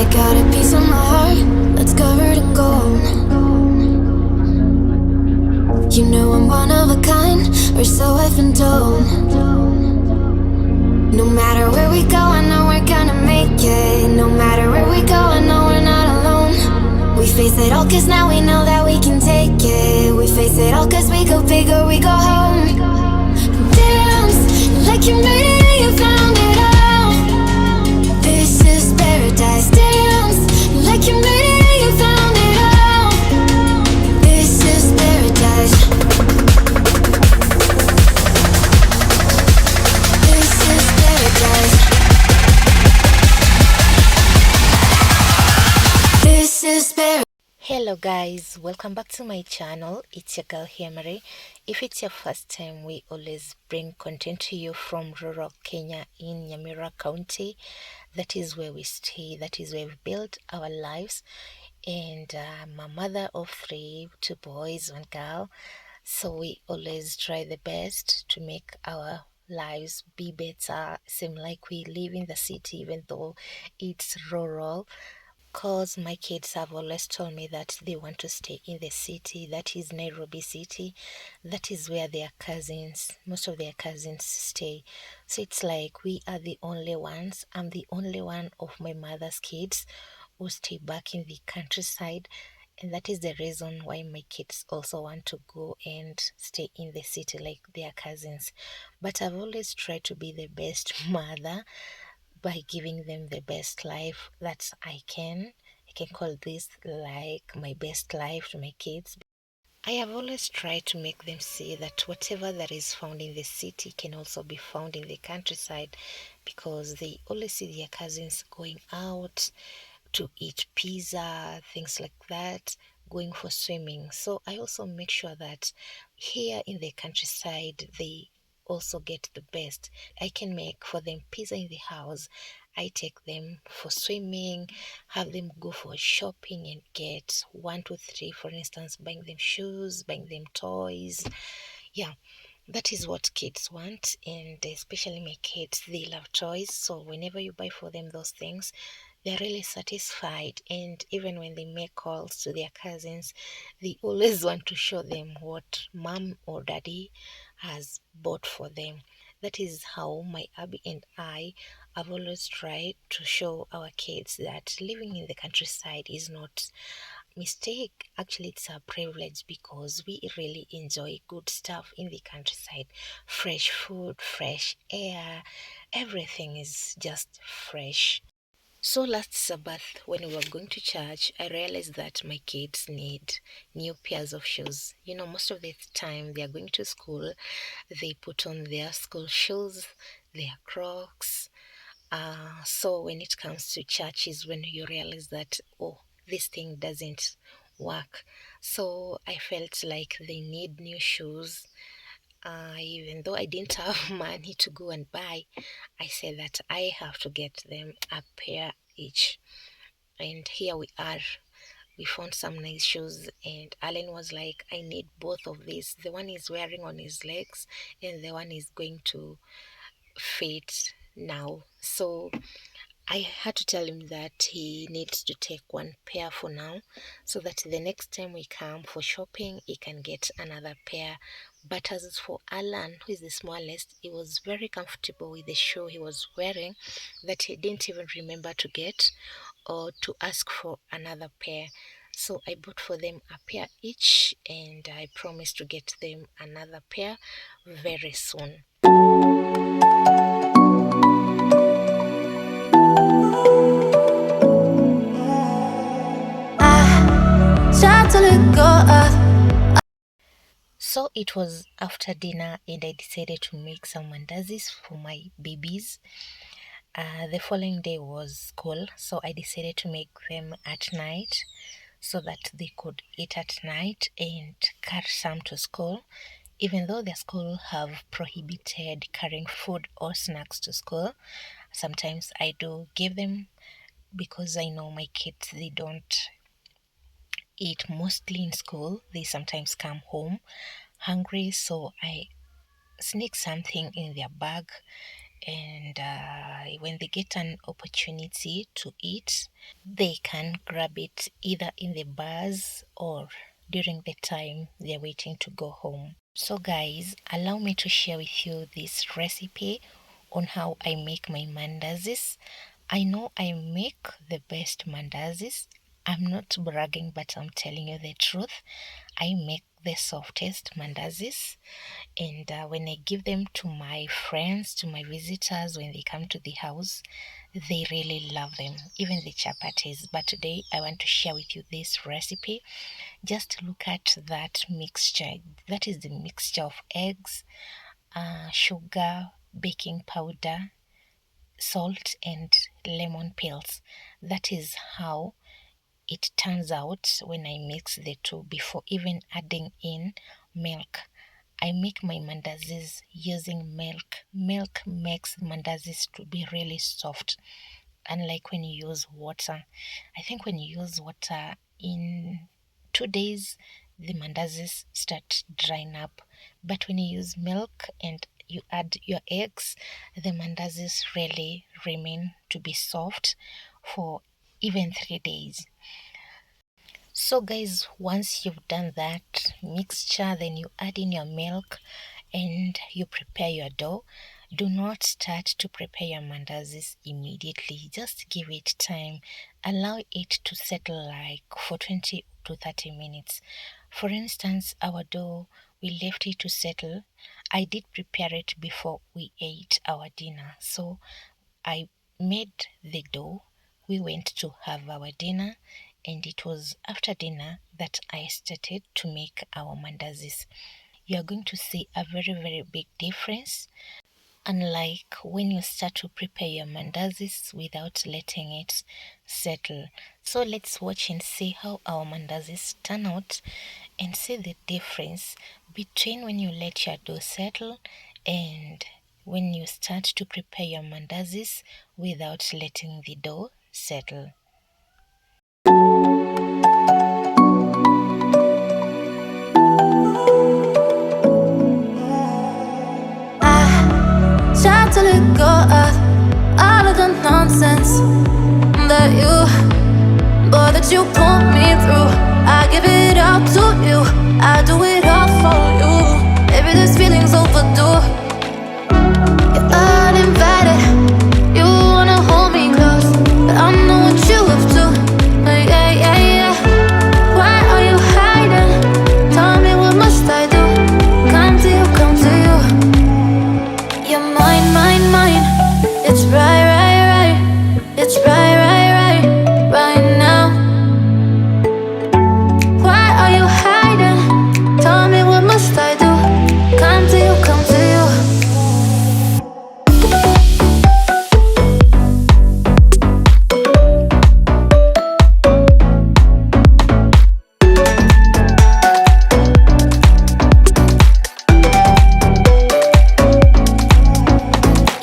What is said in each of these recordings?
I got a piece of my heart that's covered in gold. You know I'm one of a kind, or so I've been told. No matter where we go, I know we're gonna make it. No matter where we go, I know we're not alone. We face it all cause now we know that we can take it. We face it all cause we go big or we go home. Dance like you made it and you found it all. This is paradise. Dance like you made it and you found it all. This is paradise. This is paradise. This is paradise. Hello guys, welcome back to my channel. It's your girl here, Marie. If it's your first time, we always bring content to you from rural Kenya in Nyamira County. That is where we stay, that is where we build our lives. And I'm a mother of three, two boys, one girl. So we always try the best to make our lives be better, seem like we live in the city even though it's rural. Cause my kids have always told me that they want to stay in the city, that is Nairobi city. That is where their cousins, most of their cousins stay. So it's like we are the only ones. I'm the only one of my mother's kids who stay back in the countryside. And that is the reason why my kids also want to go and stay in the city like their cousins. But I've always tried to be the best mother by giving them the best life that I can. I can call this like my best life to my kids. I have always tried to make them see that whatever that is found in the city can also be found in the countryside, because they always see their cousins going out to eat pizza, things like that, going for swimming. So I also make sure that here in the countryside, they also get the best. I can make for them pizza in the house. I take them for swimming, have them go for shopping and get one, two, three, for instance, buying them shoes, buying them toys. Yeah, that is what kids want, and especially my kids, they love toys. So whenever you buy for them those things, they're really satisfied. And even when they make calls to their cousins, they always want to show them what mom or daddy has bought for them. That is how my Abby and I have always tried to show our kids that living in the countryside is not mistake. Actually, it's a privilege because we really enjoy good stuff in the countryside. Fresh food, fresh air, everything is just fresh. So last Sabbath, when we were going to church, I realized that my kids need new pairs of shoes. You know, most of the time they are going to school, they put on their school shoes, their Crocs. So when it comes to church is when you realize that, oh, this thing doesn't work. So I felt like they need new shoes. Even though I didn't have money to go and buy, I said that I have to get them a pair each. And here we are. We found some nice shoes, and Alan was like, I need both of these. The one he's wearing on his legs, and the one is going to fit now. So I had to tell him that he needs to take one pair for now, so that the next time we come for shopping, he can get another pair. But as for Alan, who is the smallest, he was very comfortable with the shoe he was wearing that he didn't even remember to get or to ask for another pair. So I bought for them a pair each, and I promised to get them another pair very soon. Try to let go of. So it was after dinner, and I decided to make some mandazis for my babies. The following day was school, so I decided to make them at night so that they could eat at night and carry some to school. Even though their school have prohibited carrying food or snacks to school, sometimes I do give them, because I know my kids, they don't eat mostly in school. They sometimes come home hungry, so I sneak something in their bag and when they get an opportunity to eat, they can grab it either in the bars or during the time they're waiting to go home. So guys, allow me to share with you this recipe on how I make my mandazis. I know I make the best mandazis. I'm not bragging, but I'm telling you the truth. I make the softest mandazis, and when I give them to my friends, to my visitors, when they come to the house, they really love them, even the chapatis. But today I want to share with you this recipe. Just look at that mixture. That is the mixture of eggs, sugar, baking powder, salt, and lemon peels. That is how it turns out when I mix the two before even adding in milk. I make my mandazis using milk. Milk makes mandazis to be really soft, unlike when you use water. I think when you use water, in 2 days the mandazis start drying up, but when you use milk and you add your eggs, the mandazis really remain to be soft for even 3 days. So guys, once you've done that mixture, then you add in your milk and you prepare your dough. Do not start to prepare your mandazis immediately. Just give it time. Allow it to settle like for 20 to 30 minutes. For instance, our dough, we left it to settle. I did prepare it before we ate our dinner. So I made the dough. We went to have our dinner, and it was after dinner that I started to make our mandazis. You are going to see a very, very big difference, unlike when you start to prepare your mandazis without letting it settle. So let's watch and see how our mandazis turn out, and see the difference between when you let your dough settle and when you start to prepare your mandazis without letting the dough settle. Try to let go of all of the nonsense that you put me through. I give it all to you, I do it all for you. Maybe this feeling's overdue. You're uninvited, you wanna hold me close, but I know what you have to. Yeah, yeah, yeah. Why are you hiding? Tell me, what must I do? Come to you, come to you. You're mine, mine, mine. It's right, right, right. It's right, right, right, right now. Why are you hiding? Tell me, what must I do? Come to you, come to you.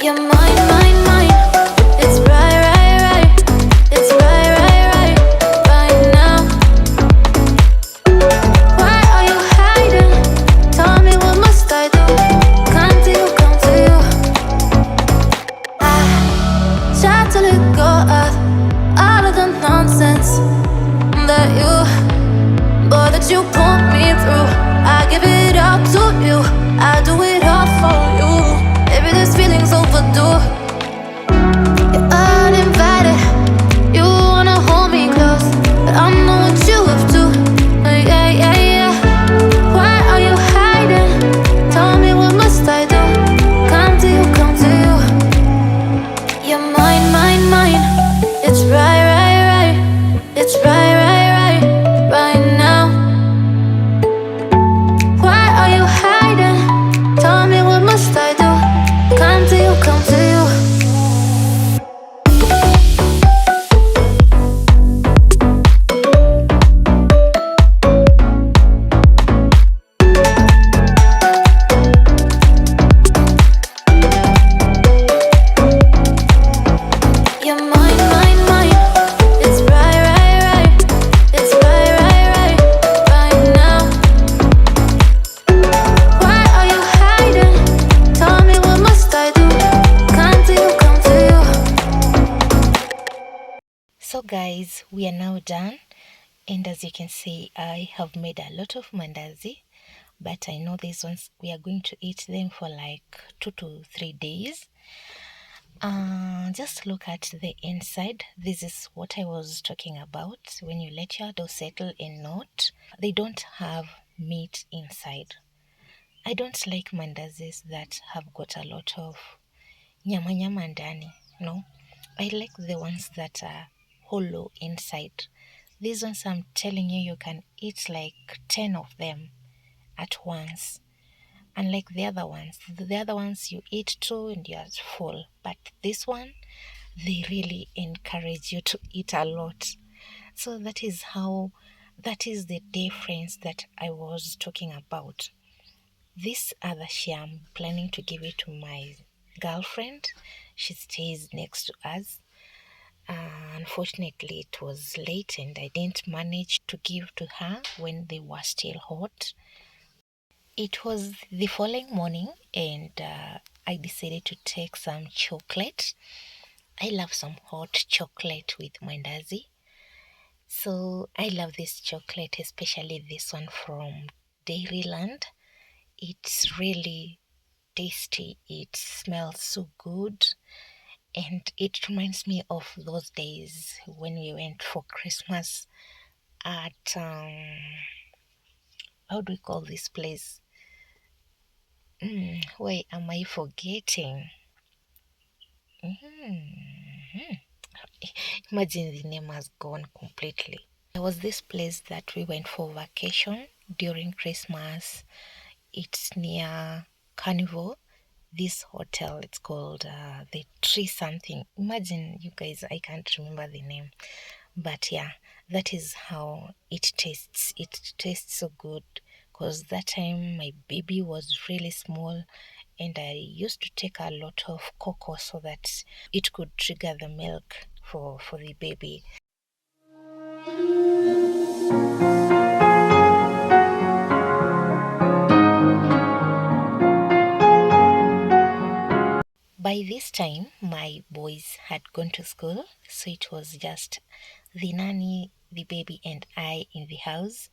You're mine, mine, mine. It's right, right, right. It's right, right, right, right now. Why are you hiding? Tell me, what must I do? Come to you, come to you. I try to let go of all of the nonsense that you put me through. I give it all to you, I do it all for you. Maybe this feeling's overdue. You're uninvited, you wanna hold me close, but I know what you have to. Yeah, yeah, yeah. Why are you hiding? Tell me, what must I do? Come to you, come to you. You're mine, mine, mine. It's right, right, right. It's right, right, right, right now. Why are you hiding? Tell me, what must I do? Come to you, come to you. You're mine, mine, mine. It's right, right, right. It's right, right, right, right now. Why are you hiding? Tell me, what must I do? Come So guys, we are now done, and as you can see, I have made a lot of mandazi, but I know these ones we are going to eat them for like 2 to 3 days. Just look at the inside. This is what I was talking about. When you let your dough settle and not, they don't have meat inside. I don't like mandazis that have got a lot of nyama nyama ndani. No, I like the ones that are hollow inside. These ones, I'm telling you, you can eat like 10 of them at once. Unlike the other ones you eat two and you're full. But this one, they really encourage you to eat a lot. So that is the difference that I was talking about. This other share, I'm planning to give it to my girlfriend. She stays next to us. Unfortunately, it was late and I didn't manage to give to her when they were still hot. It was the following morning, and I decided to take some chocolate. I love some hot chocolate with mandazi. So I love this chocolate, especially this one from Dairyland. It's really tasty. It smells so good. And it reminds me of those days when we went for Christmas at, how do we call this place? Why am I forgetting? Imagine the name has gone completely. There was this place that we went for vacation during Christmas. It's near Carnival. This hotel, it's called the Tree something. Imagine, you guys, I can't remember the name. But yeah, that is how it tastes. It tastes so good because that time my baby was really small and I used to take a lot of cocoa so that it could trigger the milk for the baby. By this time, my boys had gone to school, so it was just the nanny, the baby, and I in the house.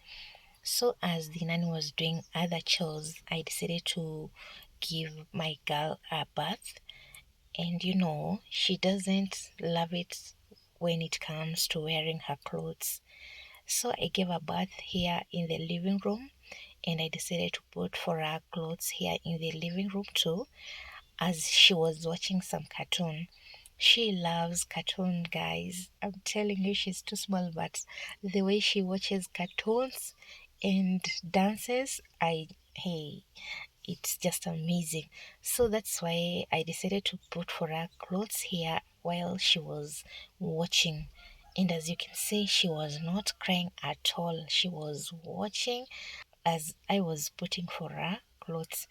So, as the nanny was doing other chores, I decided to give my girl a bath. And she doesn't love it when it comes to wearing her clothes. So, I gave a bath here in the living room, and I decided to put for her clothes here in the living room too, as she was watching some cartoon. She loves cartoon, guys. I'm telling you, she's too small, but the way she watches cartoons and dances, hey, it's just amazing. So that's why I decided to put for her clothes here while she was watching. And as you can see, she was not crying at all. She was watching as I was putting for her clothes.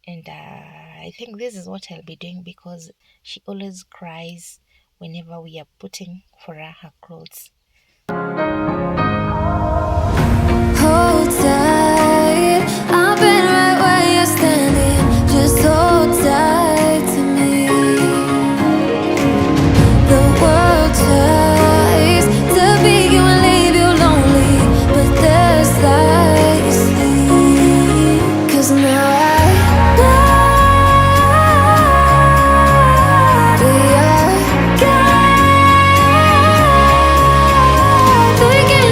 And I think this is what I'll be doing because she always cries whenever we are putting for her clothes. Hold tight, I've been right where you're standing. Just hold tight to me. The world tries to beat you and leave you lonely, but there's light you see. 'Cause now I know we are God. Thinking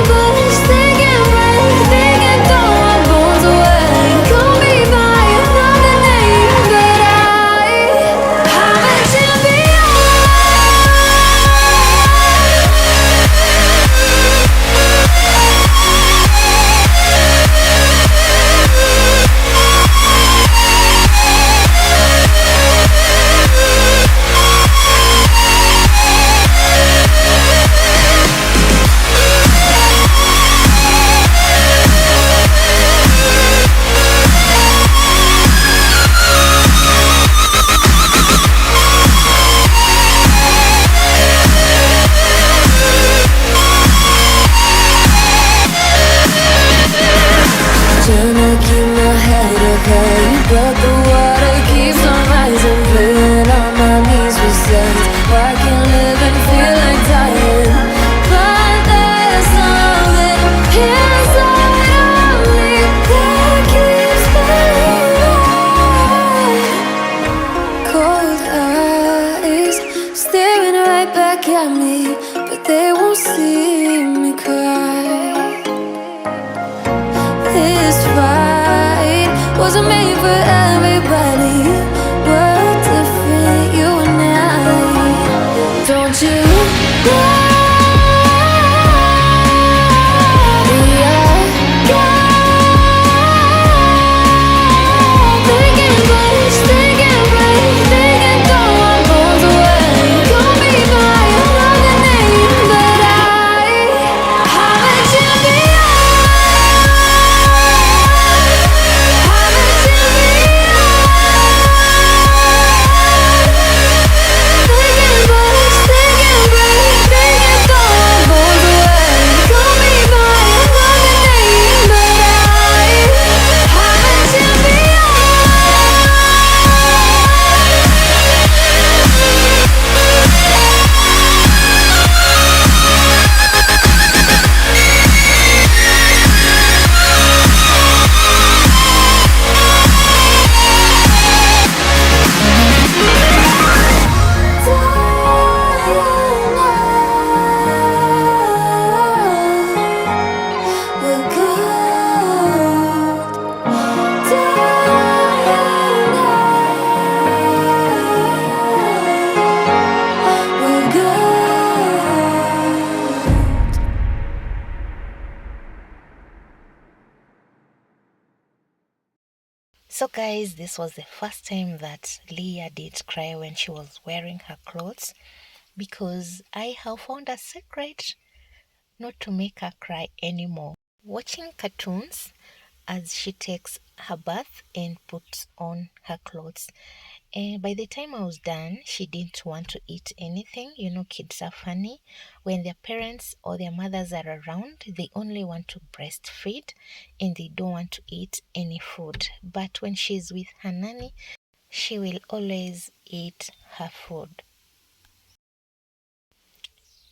right back at me, but they won't see me cry. This fight wasn't made for everybody. We're different, you and I. Don't you know? So guys, this was the first time that Leah did cry when she was wearing her clothes, because I have found a secret not to make her cry anymore. Watching cartoons as she takes her bath and puts on her clothes. And by the time I was done, she didn't want to eat anything. You know, kids are funny. When their parents or their mothers are around, they only want to breastfeed and they don't want to eat any food. But when she's with her nanny, she will always eat her food.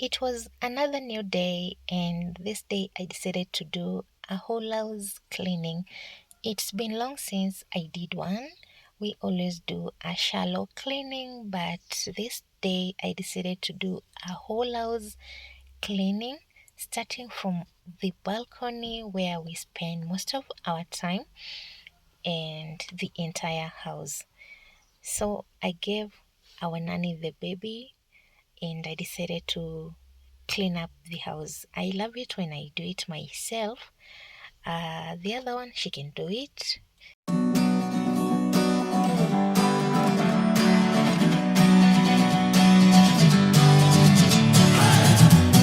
It was another new day, and this day I decided to do a whole house cleaning. It's been long since I did one. We always do a shallow cleaning, but this day I decided to do a whole house cleaning, starting from the balcony where we spend most of our time and the entire house. So I gave our nanny the baby and I decided to clean up the house. I love it when I do it myself. The other one, she can do it.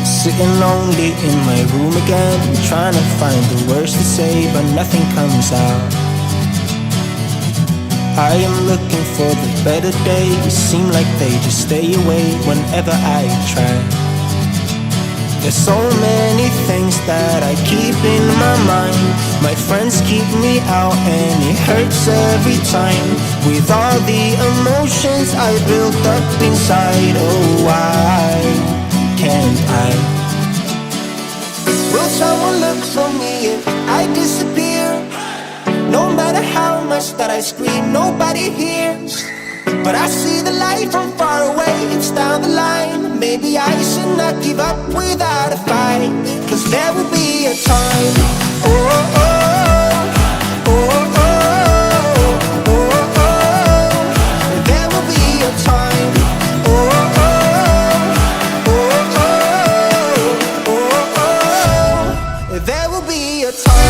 Sitting lonely in my room again, trying to find the words to say, but nothing comes out. I am looking for the better days, seem like they just stay away whenever I try. There's so many things that I keep in my mind. My friends keep me out and it hurts every time. With all the emotions I built up inside, oh why can't I? Will someone look for me if I disappear? No matter how much that I scream, nobody hears. But I see the light from far away, it's down the line. Maybe I should not give up without a fight, 'cause there will be a time. Oh, oh, oh, oh, oh, oh, oh. There will be a time. Oh, oh, oh, oh, oh, oh, oh. There will be a time.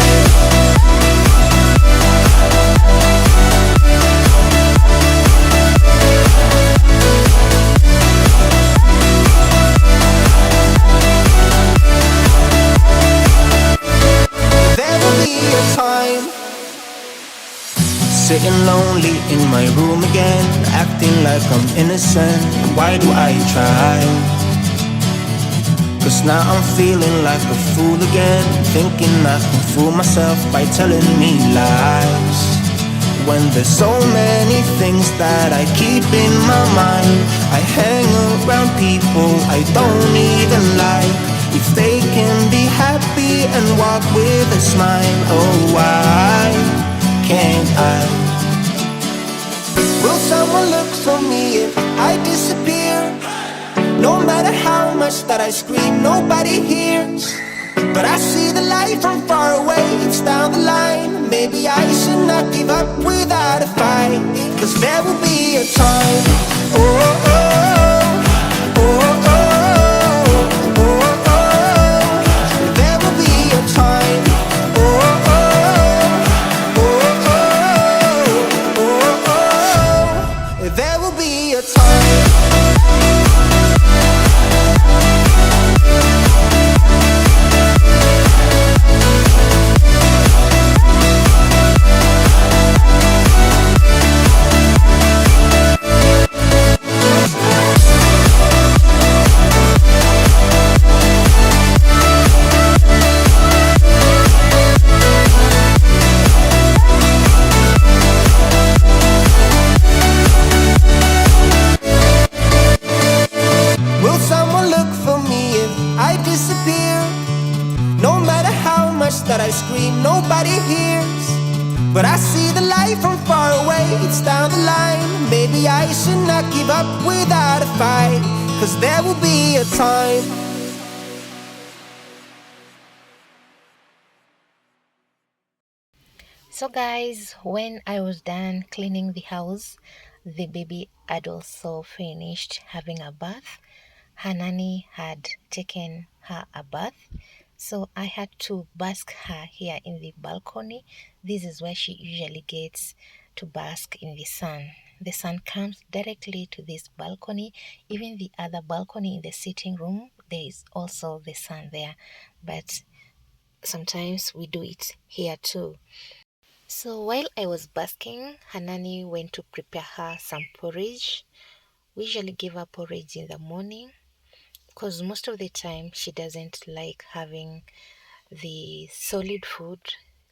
Sitting lonely in my room again, acting like I'm innocent. Why do I try? 'Cause now I'm feeling like a fool again, thinking I can fool myself by telling me lies. When there's so many things that I keep in my mind, I hang around people I don't even like. If they can be happy and walk with a smile, oh why can't I? Will someone look for me if I disappear? No matter how much that I scream, nobody hears. But I see the light from far away, it's down the line. Maybe I should not give up without a fight, 'cause there will be a time. Oh, oh, oh, oh, oh, oh, oh. There will be a time. Oh, oh, oh, oh, oh, oh. There will be a time. Will someone look for me if I disappear? No matter how much that I scream, nobody hears. But I see the light from far away, it's down the line. Maybe I should not give up without a fight, 'cause there will be a time. So guys, when I was done cleaning the house, the baby had also finished having a bath. Her nanny had taken her a bath, so I had to bask her here in the balcony. This is where she usually gets to bask in the sun. The sun comes directly to this balcony. Even the other balcony in the sitting room, there is also the sun there, but sometimes we do it here too. So while I was basking, her nanny went to prepare her some porridge. We usually give her porridge in the morning because most of the time she doesn't like having the solid food,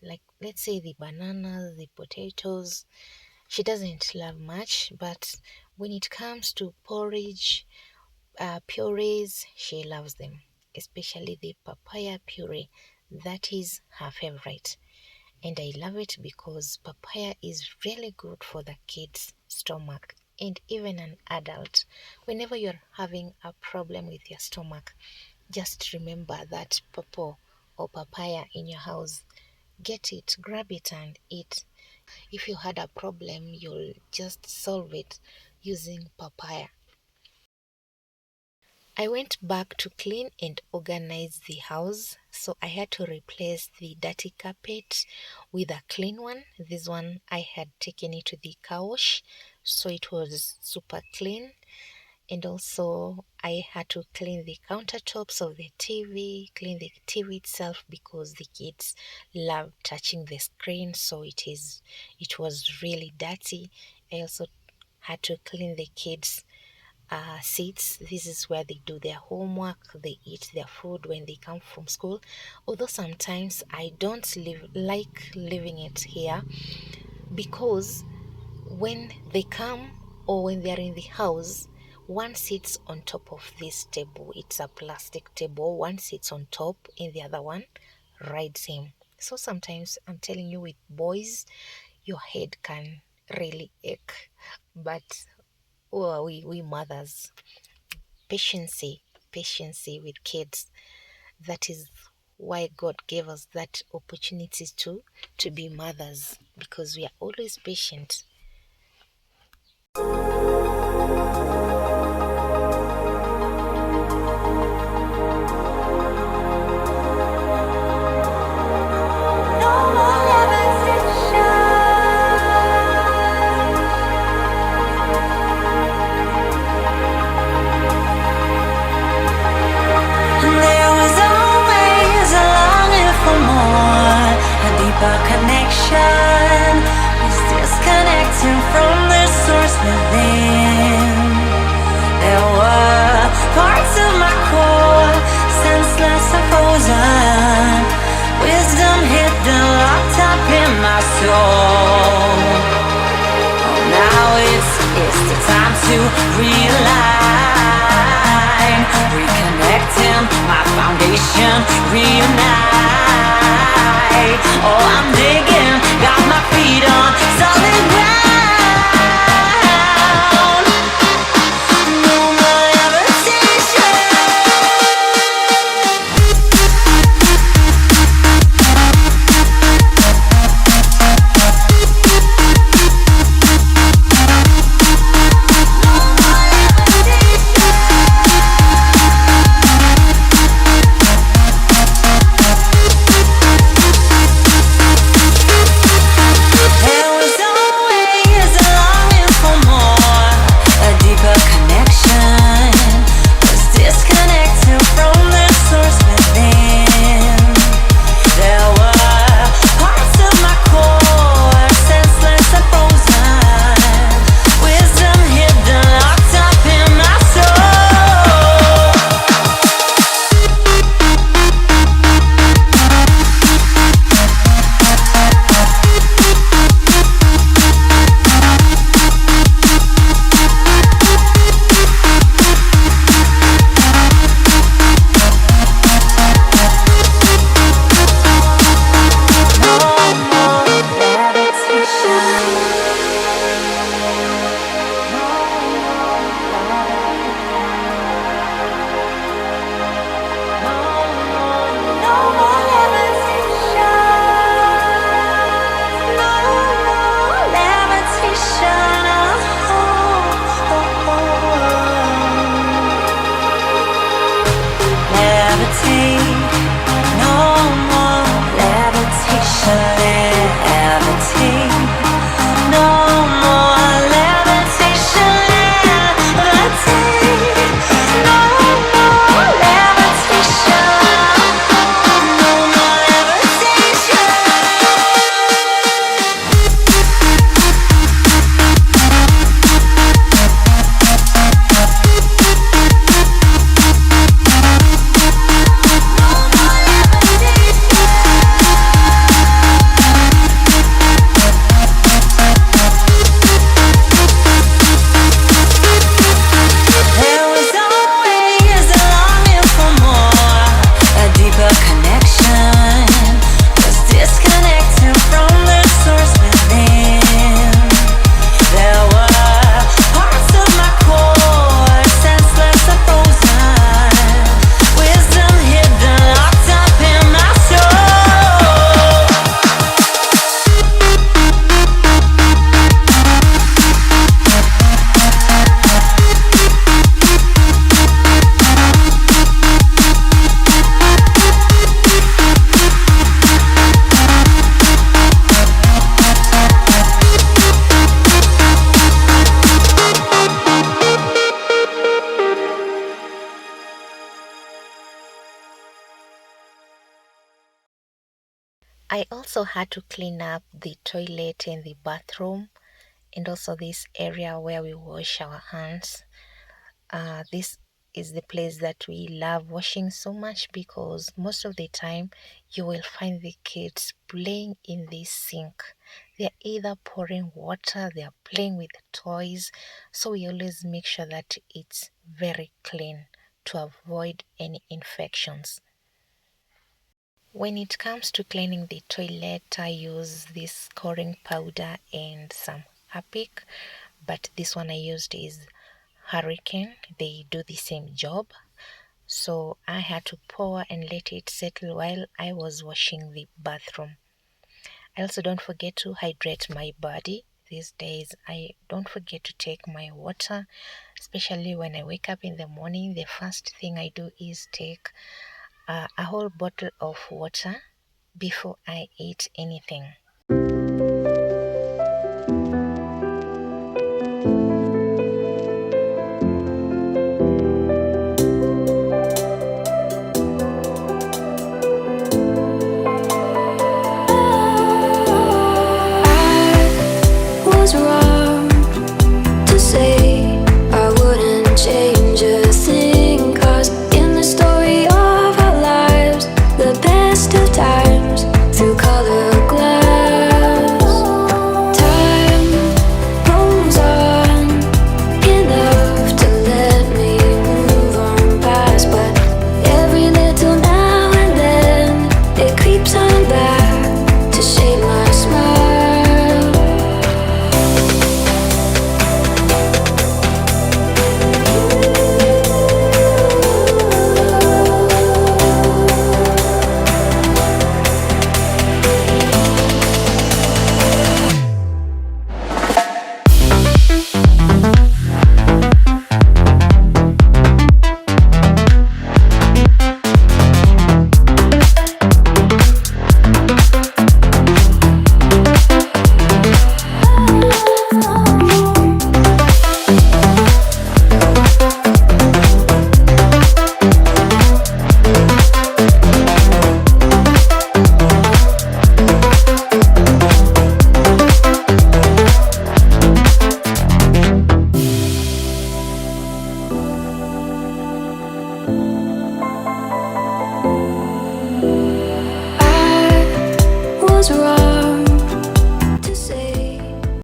like let's say the bananas, the potatoes. She doesn't love much, but when it comes to porridge, purees, she loves them, especially the papaya puree. That is her favorite. And I love it because papaya is really good for the kid's stomach and even an adult. Whenever you're having a problem with your stomach, just remember that pawpaw or papaya in your house. Get it, grab it and eat. If you had a problem, you'll just solve it using papaya. I went back to clean and organize the house, so I had to replace the dirty carpet with a clean one. This one I had taken it to the car wash, so it was super clean. And also I had to clean the countertops of the TV, clean the TV itself because the kids love touching the screen, so it was really dirty. I also had to clean the kids' seats. This is where they do their homework, they eat their food when they come from school. Although sometimes I don't like leaving it here, because when they come or when they are in the house, one sits on top of this table. It's a plastic table. One sits on top and the other one rides him. So sometimes, I'm telling you, with boys, your head can really ache. But we mothers, patience with kids. That is why God gave us that opportunity to be mothers, because we are always patient. Connection is disconnecting from the source within. There were parts of my core, senseless and frozen, wisdom hidden, locked up in my soul. Oh, now it's the time to realign, reconnecting my foundation, reunite. Oh, I'm digging, got my feet on solid ground. No more levitation. I also had to clean up the toilet and the bathroom, and also this area where we wash our hands. This is the place that we love washing so much because most of the time you will find the kids playing in this sink. They're either pouring water, they're playing with toys, so we always make sure that it's very clean to avoid any infections. When it comes to cleaning the toilet, I use this scoring powder and some Harpic, but this one I used is Hurricane. They do the same job. So I had to pour and let it settle while I was washing the bathroom. I also don't forget to hydrate my body. These days, I don't forget to take my water, especially when I wake up in the morning. The first thing I do is take a whole bottle of water before I eat anything. Was wrong to say I wouldn't change a thing, 'cause in the story of our lives, the best of times through colored glass, time rolls on enough to let me move on past, but every little now and then it creeps on back to shade my smile. Was wrong